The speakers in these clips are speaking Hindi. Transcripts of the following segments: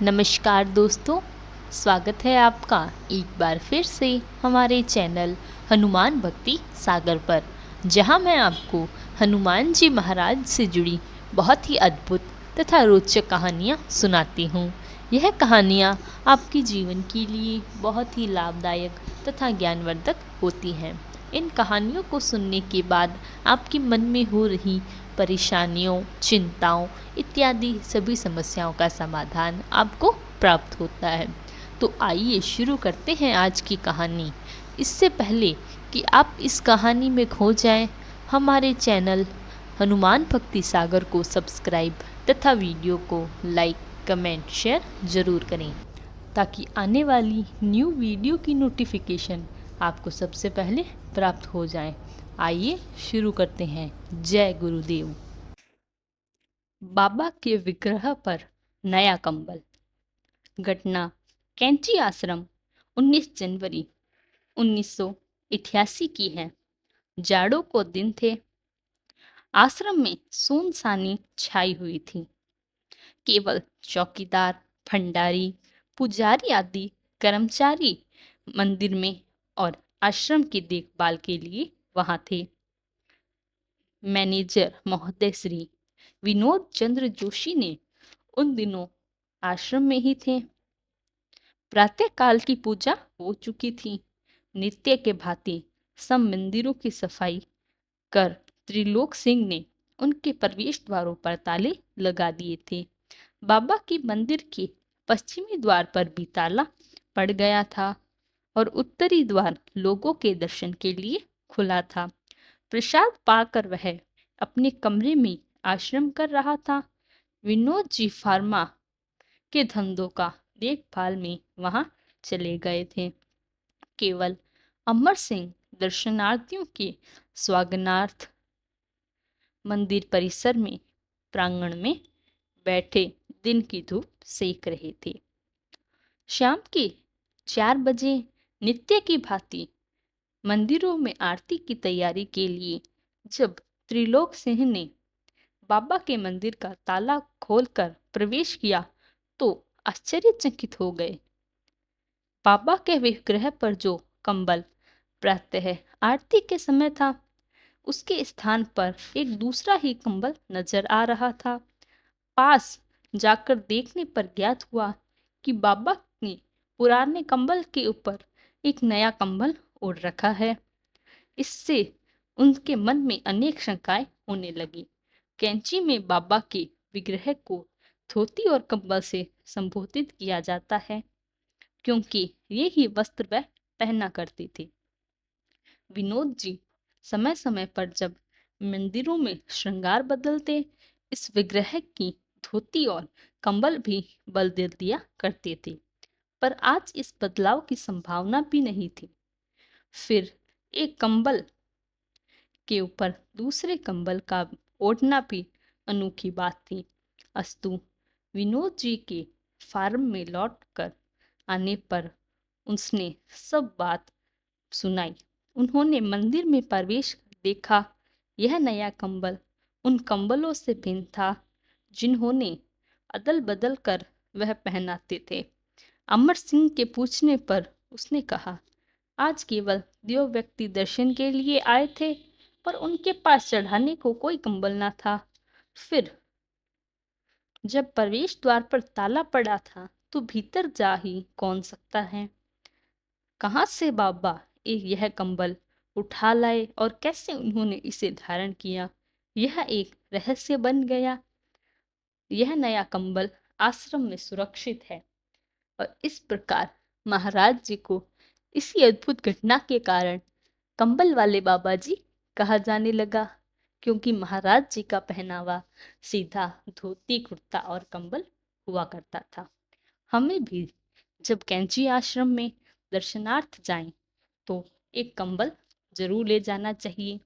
नमस्कार दोस्तों, स्वागत है आपका एक बार फिर से हमारे चैनल हनुमान भक्ति सागर पर, जहां मैं आपको हनुमान जी महाराज से जुड़ी बहुत ही अद्भुत तथा रोचक कहानियां सुनाती हूं। यह कहानियां आपके जीवन के लिए बहुत ही लाभदायक तथा ज्ञानवर्धक होती हैं। इन कहानियों को सुनने के बाद आपके मन में हो रही परेशानियों, चिंताओं इत्यादि सभी समस्याओं का समाधान आपको प्राप्त होता है। तो आइए शुरू करते हैं आज की कहानी। इससे पहले कि आप इस कहानी में खो जाएं, हमारे चैनल हनुमान भक्ति सागर को सब्सक्राइब तथा वीडियो को लाइक, कमेंट, शेयर ज़रूर करें ताकि आने वाली न्यू वीडियो की नोटिफिकेशन आपको सबसे पहले प्राप्त हो जाए। आइए शुरू करते हैं। जय गुरुदेव। बाबा के विग्रह पर नया कंबल। घटना कैंची आश्रम 19 जनवरी 1988 की है। जाड़ों को दिन थे। आश्रम में सुनसानी छाई हुई थी। केवल चौकीदार, भंडारी, पुजारी आदि कर्मचारी मंदिर में और आश्रम की देखभाल के लिए वहां थे। मैनेजर महोदय श्री विनोद चंद्र जोशी ने उन दिनों आश्रम में ही थे। प्रातः काल की पूजा हो चुकी थी। नित्य के भांति सब मंदिरों की सफाई कर त्रिलोक सिंह ने उनके प्रवेश द्वारों पर ताले लगा दिए थे। बाबा के मंदिर के पश्चिमी द्वार पर भी ताला पड़ गया था और उत्तरी द्वार लोगों के दर्शन के लिए खुला था। प्रसाद पाकर वह अपने कमरे में आश्रम कर रहा था। विनोद जी फार्मा के धंधों का देखभाल में वहां चले गए थे। केवल अमर सिंह दर्शनार्थियों के स्वागतार्थ मंदिर परिसर में प्रांगण में बैठे दिन की धूप सेक रहे थे। शाम के 4 बजे नित्य की भांति मंदिरों में आरती की तैयारी के लिए जब त्रिलोक सिंह ने बाबा के मंदिर का ताला खोलकर प्रवेश किया तो आश्चर्यचकित हो गए। बाबा के विग्रह पर जो कंबल प्रातः आरती के समय था, उसके स्थान पर एक दूसरा ही कंबल नजर आ रहा था। पास जाकर देखने पर ज्ञात हुआ कि बाबा ने पुराने कंबल के ऊपर एक नया कंबल ओढ़ रखा है। इससे उनके मन में अनेक शंकाएं होने लगी। कैंची में बाबा के विग्रह को धोती और कंबल से संबोधित किया जाता है, क्योंकि ये ही वस्त्र वह पहना करती थी। विनोद जी समय समय पर जब मंदिरों में श्रृंगार बदलते, इस विग्रह की धोती और कंबल भी बदल दिया करते थे, पर आज इस बदलाव की संभावना भी नहीं थी। फिर एक कंबल के ऊपर दूसरे कंबल का ओढ़ना भी अनोखी बात थी। अस्तु विनोद जी के फार्म में लौटकर आने पर उसने सब बात सुनाई। उन्होंने मंदिर में प्रवेश देखा। यह नया कंबल उन कंबलों से भिन्न था जिन्होंने अदल बदल कर वह पहनाते थे। अमर सिंह के पूछने पर उसने कहा, आज केवल 2 व्यक्ति दर्शन के लिए आए थे, पर उनके पास चढ़ाने को कोई कंबल ना था। फिर जब प्रवेश द्वार पर ताला पड़ा था तो भीतर जा ही कौन सकता है। कहाँ से बाबा यह कंबल उठा लाए और कैसे उन्होंने इसे धारण किया, यह एक रहस्य बन गया। यह नया कंबल आश्रम में सुरक्षित है और इस प्रकार महाराज जी को इसी अद्भुत घटना के कारण कंबल वाले बाबा जी कहा जाने लगा, क्योंकि महाराज जी का पहनावा सीधा धोती, कुर्ता और कंबल हुआ करता था। हमें भी जब कैंची आश्रम में दर्शनार्थ जाएं तो एक कंबल जरूर ले जाना चाहिए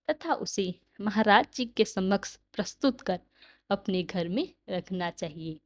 तथा उसे महाराज जी के समक्ष प्रस्तुत कर अपने घर में रखना चाहिए।